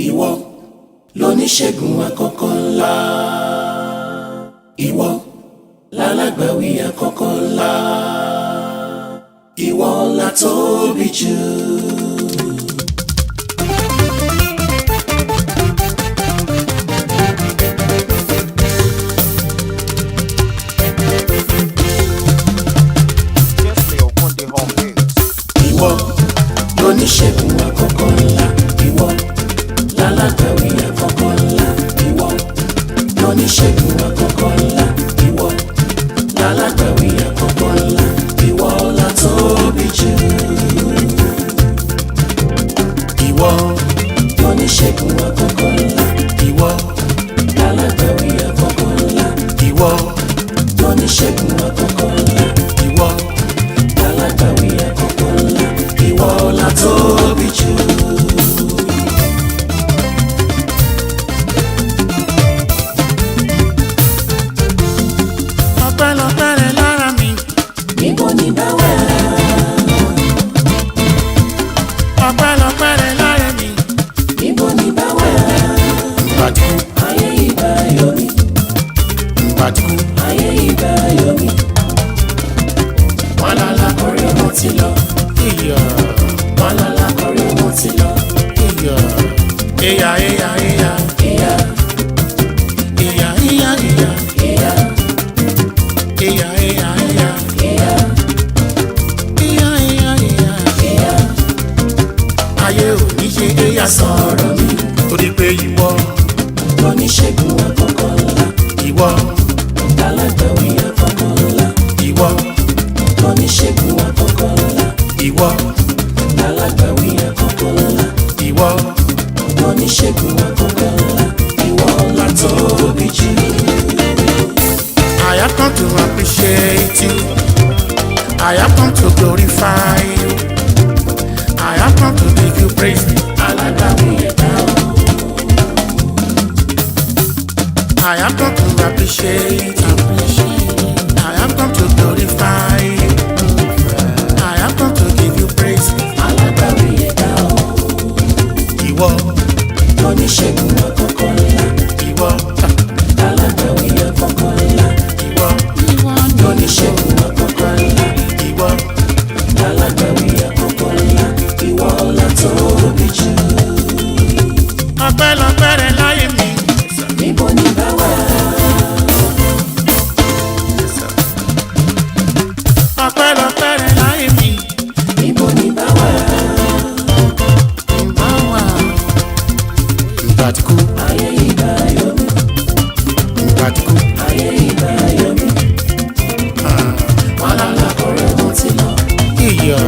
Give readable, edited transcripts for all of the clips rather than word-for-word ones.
Ìwọ lóníṣègùn àkọ́kọ́ ńlá. Ìwọ lálágbàwí àkọ́kọ́ ńlá. Ìwọ la tóbi jù. Ìwọ lóníṣègùn àkọ́kọ́ ńlá. Ìwọ lálágbàwí àkọ́kọ́ ńlá. Ìwọ lóníṣègùn àkọ́kọ́ ńlá. Ìwọ lálágbàwí àkọ́kọ́ ńlá. Ìwọ la tóbi jù. Ìwọ lóníṣègùn àkọ́kọ́ ńlá. Ìwọ lálágbàwí àkọ́kọ́ ńlá. Ìwọ lóníṣègùn àkọ́kọ́ ńlá. Ìwọ lálágbàwí àkọ́kọ́ ńlá. Ìwọ la tóbi jù. Ọpẹ́lọpẹ́ rẹ lára mi. Níbo ni bá wà? Ọpẹ́lọpẹ́ rẹ lára mi. Níbo ni bá wà? Mbàdìkú, Ayé ìbá yọ mí. mbàdìkú, Ayé ìbá yọ mí. Wàlálà kọrin ọmọ ti lọ. ìyá, Wàlálà kọrin ọmọ ti lọ. ìyá, ìyá, ìyá, ìyá, Ìyá, ìyá, ìyá, ìyá, ìyá, ìyá, ìyá, ìyá, ìyá, ìyá, ìyá, ìyá. ìyá. Ayé ò ní ṣe éyà Sọ̀rọ̀ mi. torí pé ìwọ, Oníṣègùn àkọ́kọ́ ńlá. ìwọ, Lálágbàwí àkọ́kọ́ ńlá. ìwọ, Oníṣègùn àkọ́kọ́ ńlá. ìwọ, Lálágbàwí àkọ́kọ́ ńlá. ìwọ. Oníṣègùn àkọ́kọ́ ńlá. Ìwọ la tóbi jù. I have come to appreciate you. I have come to glorify you. I have come to give you praise. Alágbàwí ẹ̀dá o. I have come to appreciate. I have come to glorify you. I have come to give you praise. Alágbàwí ẹ̀dá o. Ìwọ, Oníṣègùn àkọ́kọ́ ńlá. ìwọ, Alágbàwí àkọ́kọ́ ńlá. ìwọ, Oníṣègùn àkọ́kọ́ ńlá. ìwọ. Alágbàwí àkọ́kọ́ ńlá. Ìwọ la tóbi jù. Ọpẹ́lọpẹ́ rẹ láyé mi. Níbo ni bá wà? Ọpẹ́lọpẹ́ rẹ láyé mi. Níbo ni bá wà? Mbàdìkú, Ayé ìbá yọ mí. mbàdìkú. Ayé ìbá yọ mí. Wàlálà kọrin ọmọ ti lọ. Ìyá,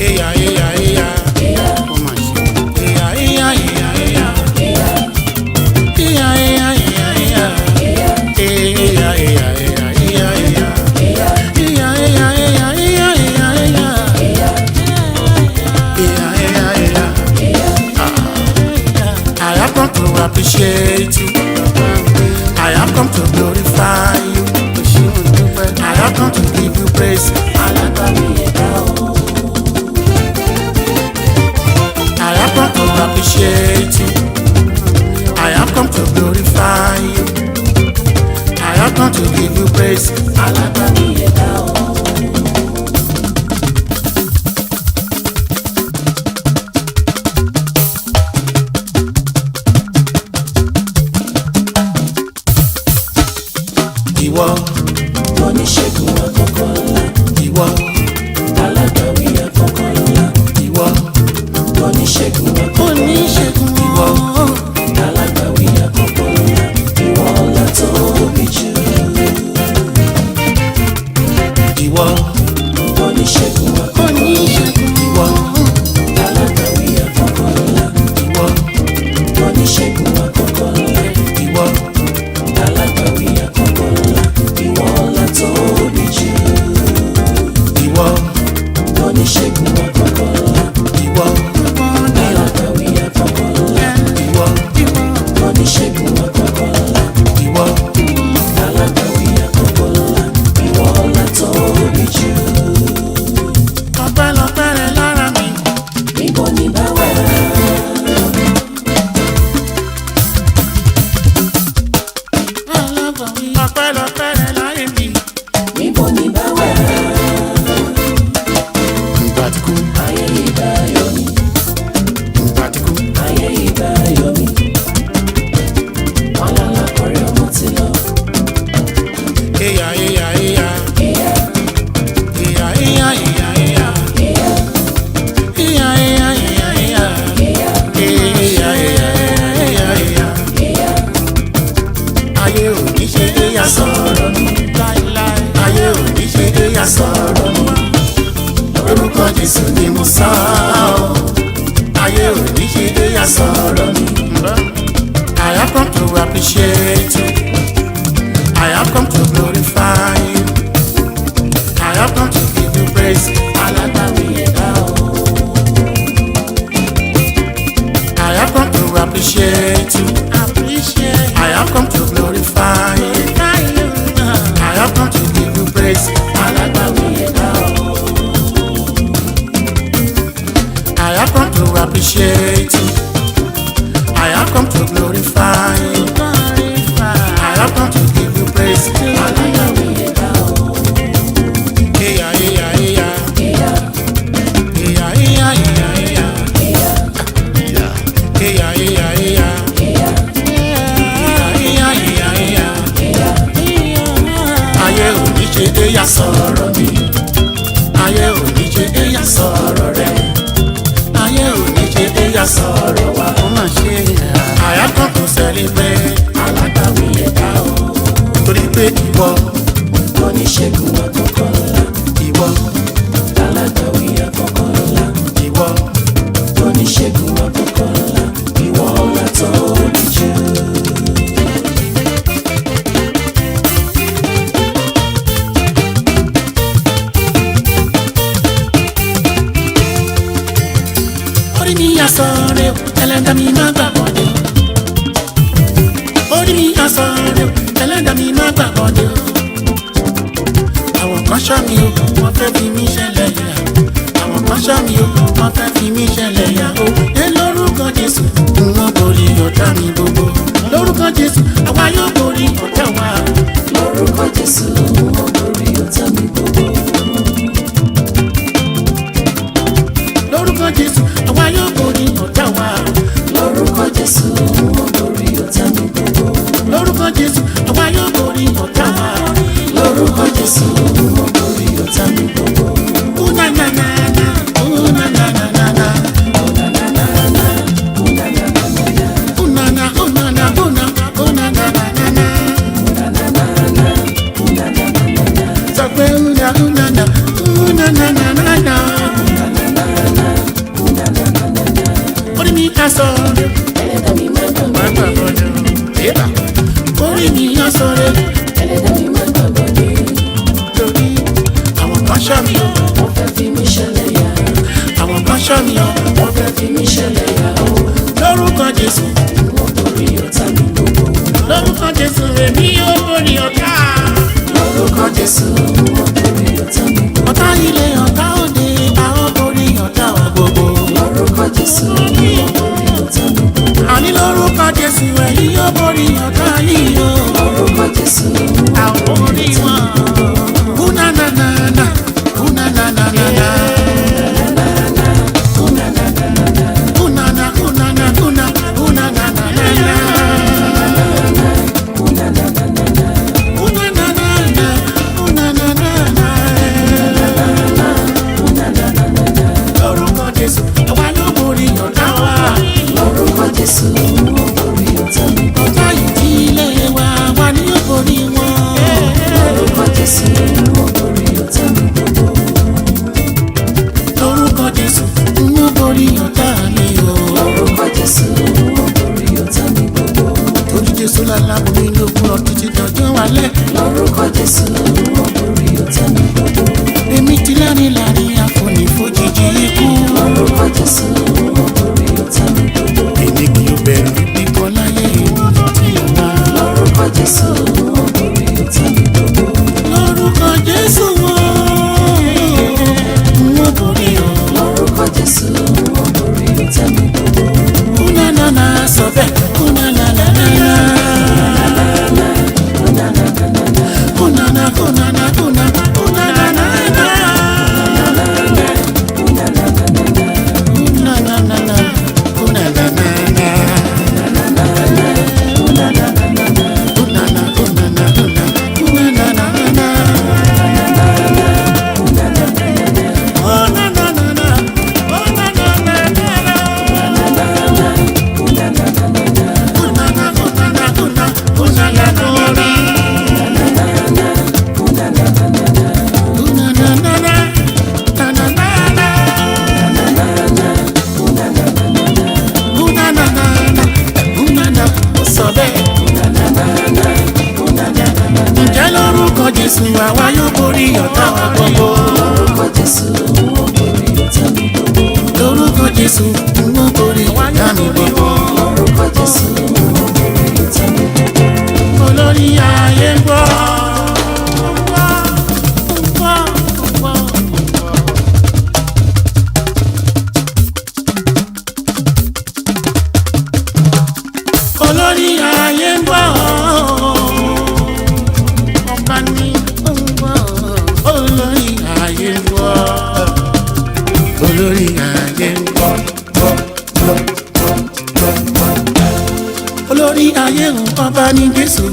ìyá, ìyá, ìyá. Ìyá, Ó mà ṣe. Ìyá, ìyá, ìyá, ìyá. ìyá, Ìyá, ìyá, ìyá, ìyá. ìyá, Ìyá, ìyá, ìyá, ìyá, ìyá. ìyá, Ìyá, ìyá, ìyá, ìyá, ìyá, ìyá. ìyá, Ìyá, ìyá, ìyá. ìyá. I have come to appreciate you. I have come to glorify you. I have come to give you praise. Alágbàwí ẹ̀dá o. I have come to appreciate you. I have come to glorify you. I have come to give you praise. Alágbàwí ẹ̀dá o. Ìwọ, Oníṣègùn àkọ́kọ́ ńlá. ìwọ, Alágbàwí àkọ́kọ́ ńlá. ìwọ, Oníṣègùn àkọ́kọ́ ńlá. oníṣègùn Ìwọ, alágbàwí àkọ́kọ́ ńlá. Ìwọ la tóbi jù. ìwọ, Oníṣègùn àkọ́kọ́ ńlá. ìwọ, Alágbàwí àkọ́kọ́ ńlá. ìwọ, Oníṣègùn àkọ́kọ́ ńlá. ìwọ, Alágbàwí àkọ́kọ́ ńlá. Ìwọ la tóbi jù. déyà sọ̀rọ̀ mi. Ayé ò ní ṣe déyà sọ̀rọ̀ mi. Lórúkọ Jésù ni mo sọ ọ́. Ayé ò ní ṣe déyà sọ̀rọ̀ mi. I have come to appreciate you. I have come to glorify you. I have come to give you praise. Alágbàwí ẹ̀dá o. I have come to appreciate you. I have come to glorify you. I have come to give you praise. Alágbàwí ẹ̀dá o. I have come to appreciate you. I have come to glorify you. I have come to give you praise. Alágbàwí ẹ̀dá o. Eya eya eya. Eya eya eya eya. Eya eya eya. Eya eya eya. Ayé ò ní ṣe déyà sọ̀rọ̀ mi. Ayé ò ní ṣe déyà sọ̀rọ̀ rẹ̀. Ayé ò ní ṣe déyà sọ̀rọ̀ wa. Ó mà ṣe I have come to celebrate. Alágbàwí ẹ̀dá o. Torí pé ìwọ Oníṣègùn àkọ́kọ́ ńlá. ìwọ Alágbàwí àkọ́kọ́ ńlá. ìwọ Oníṣègùn àkọ́kọ́ ńlá. Ìwọ ọlá tó ní jù. orí mi yà sọ̀rọ̀ o, ẹlẹ́dàá mi má gbà bọ̀dẹ̀ o. Orí mi yà sọ̀rọ̀ o, ẹlẹ́dàá mi má gbà bọ̀dẹ̀ o. Àwọn kan ṣọ́ mi o, wọ́n fẹ́ fi mí ṣẹlẹ̀ yà. Àwọn kan ṣọ́ mi o, wọ́n fẹ́ fi mí ṣẹlẹ̀ yà o. Ẹ lórúkọ Jésù, wọ́n borí ọ̀tá mi gbogbo. Lórúkọ Jésù, àwa yóò borí ọ̀tá wa. Lórúkọ Jésù, mo borí ọ̀tá mi gbogbo. Lórúkọ Jésù, àwa yóò borí ọ̀tá wa. Lórúkọ Jésù, mo borí ọ̀tá mi gbogbo. Lórúkọ Jésù, àwa yóò borí ọ̀tá wa. Lórúkọ Jésù, mo borí ọ̀tá mi gbogbo. Una na na na, una na na na na. Una na, una na, una, una na na na na. Sọ pé una na, una na na na na. Orí mi ká sọ̀rọ̀, Ẹlẹ́dàá mi má gbà má gbà bọ̀dọ̀. Ébà. Orí mi ká sọ̀rọ̀, Ẹlẹ́dàá mi má gbà bọ̀dé. lórí àwọn kan ṣọ́ mi o, Wọ́n fẹ́ fi mí ṣẹlẹ̀ yà. àwọn kan ṣọ́ mi o. Wọ́n fẹ́ fi mí ṣẹlẹ̀ yà o. Lórúkọ Jésù, Mo borí ọ̀tá mi gbogbo. lórúkọ Jésù, èmi yóò borí ọ̀tá. Lórúkọ Jésù, mo borí ọ̀tá mi gbogbo. Ọ̀tá ilé, ọ̀tá òde, a ó borí ọ̀tá wa gbogbo. Lórúkọ Jésù, mo borí ọ̀tá mi gbogbo. Àní lórúkọ Jésù, ẹ̀yin yóò borí ọ̀tá yìí o. Lórúkọ Jésù, A ó borí wọn. Una na na na, una na na na na. Una na, una na, una, una na na na na. Una na na na, una na na na. Lórúkọ Jésù, àwa yóò borí ọ̀tá wa. lórúkọ Jésù, mo borí ọ̀tá mi gbogbo. Ọ̀tá ìdílé wa, wa ni yóò borí wọn. Lórúkọ Jésù, mo borí ọ̀tá mi gbogbo. Lórúkọ Jésù, n ó borí ọ̀tá mi o. Lórúkọ Jésù, mo borí ọ̀tá mi gbogbo. Ojú Jésù lálábò mi lókun lọ títí dọjọ́ alẹ́. Lórúkọ Jésù, mo borí ọ̀tá mi gbogbo. Èmi ti lárin àfonífojìjì ikú. Lórúkọ Jésù, mo borí ọ̀tá mi gbogbo. Èmi kì í bẹ̀rù bíbọ́ láyé ènìyàn tí ó wá. Lórúkọ Jésù, mo borí ọ̀tá mi gbogbo. Lórúkọ Jésù wọ́n, n ó borí o. Lórúkọ Jésù, mo borí ọ̀tá mi gbogbo. Una na na sọ bẹ́ẹ̀, una na na na na. Una na, una na, una na na na. Una na na na, una na na na. àwa yóò borí ọ̀tá wa gbogbo. Lórúkọ Jésù ó borí ọ̀tá mi gbogbo. Lórúkọ Jésù ó borí ọ̀tá mi gbogbo. Lórúkọ Jésù ó borí ọ̀tá mi gbogbo. Olórí ayé ń gbọ́. Olórí ayé ń gbọ́. Ọba ní ń gbọ́. Olórí ayé ń gbọ́. Olórí ayé ń gbọ́. Olórí ayé ń ọba ní Jésù.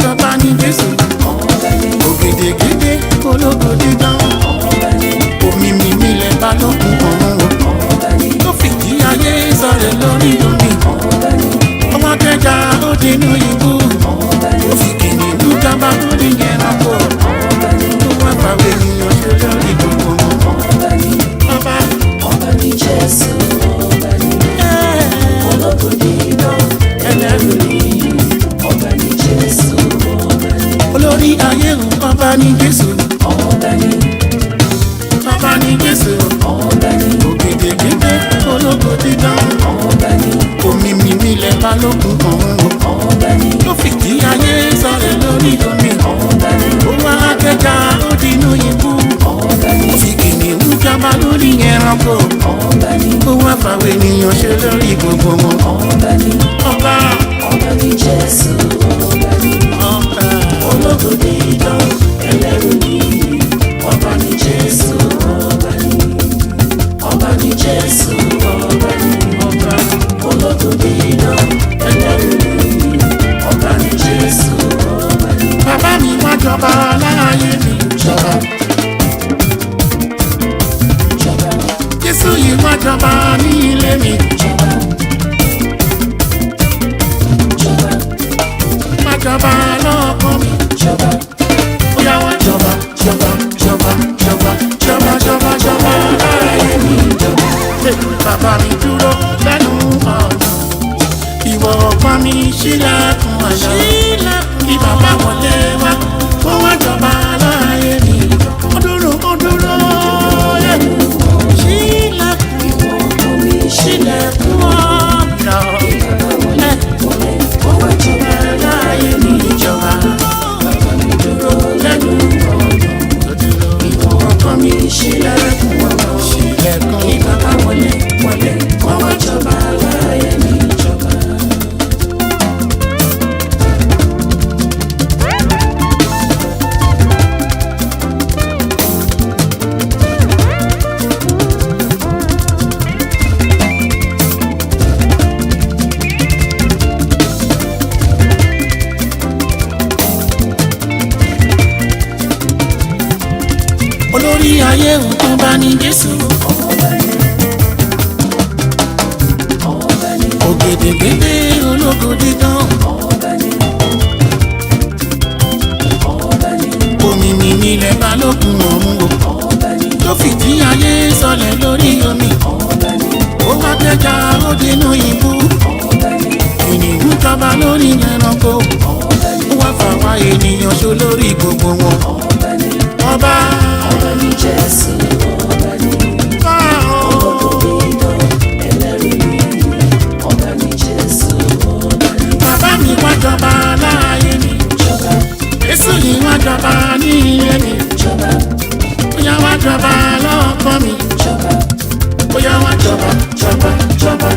Ọba ní Jésù. Ògèdègèdè ológo dídán. Omi mímí lẹ̀ balógun ọ̀run o. Tó fìdí ayé sọ̀rọ̀ lórí omi. Ọmọ kẹjà ó dínú ibú. Ó fi kìnnìún jábá lórí ẹranko. Ó wá fàwé ènìyàn ṣe lórí gbogbo wọn. Ọba Ní Jésù ọba ní ológo dídán ẹlẹ́rù ní ọba ní Jésù ọba ní. olórí ayé ń ọba ní Jésù. Ọba ní Ọba ní Jésù. ọba ní Ògèdègèdè ológo dídán. ọba ní Omi mímí lẹ̀ balógun ọ̀run o. ọba ní Tó fìdí ayé sọ̀rọ̀ lórí omi. ọba ní Ó wá kẹjà ó dínú ibú. ọba ní Ó fi kìnnìún jábá lórí ẹranko. ọba ní Ó wá fàwé ènìyàn ṣe lórí gbogbo wọn. ọba ní Ọba ọba ní Jésù ọba ní ọba ológo dídán ẹlẹ́rù ní ọba ní Jésù ọba ní ọba ní Jésù ọba ní ọba. ológo dídán ẹlẹ́rù ní ọba ní Jésù ọba ní. Bàbá mi wá jọba láàyè mi. Jọba jọba Jésù yìí wá jọba ní ilé mi. jọba jọba Wá jọba lọ́kàn mi. jọba Ó yá wá jọba jọba jọba jọba jọba jọba jọba láàyè mi. Bàbá mi dúró lẹ́nu ọ̀nà. Ìwọ ọ̀gbọ́n mi ṣílẹ̀kùn àṣà. Kí bàbá wọlé wá kó wá jọba láàyè mi. Ó dúró lẹ́nu ṣílẹ̀kùn omi ṣílẹ̀kùn ọ̀nà. ọwọ́ jọba Láàyè mi jọba. bàbá mi dúró lẹ́nu Ìwọ ọ̀gbọ́n mi ṣílẹ̀kùn ọ̀nà ṣílẹ̀kùn kí bàbá wọlé ọwọ́ jọba láyé mi jọba. olórí ayé òkun bá ní Jésù. ọba ní Ògèdègèdè ológo dídán. ọba ní ọba ní Omi mímí lẹ̀ balógun ọ̀run o. ọba ní Tó fìdí ayé sọlẹ̀ lórí omi. ọba ní Ó wá kẹjà ó dínú ibú. ọba ní Kìnnìún jọba lórí ẹranko. ọba ní Ó wá fàwa ènìyàn ṣo lórí gbogbo wọn. ọba ní Ọba ọba ní Jésù ọba ní bá ológo dídán ẹlẹ́rù ní ọba ní Jésù ọba ní bàbá mi wá jọba láàyè mi. jọba Jésù yìí wá jọba ní ilé mi. jọba Ó yá wá jọba lọ́kàn mi. jọba Ó yá wá jọba jọba jọba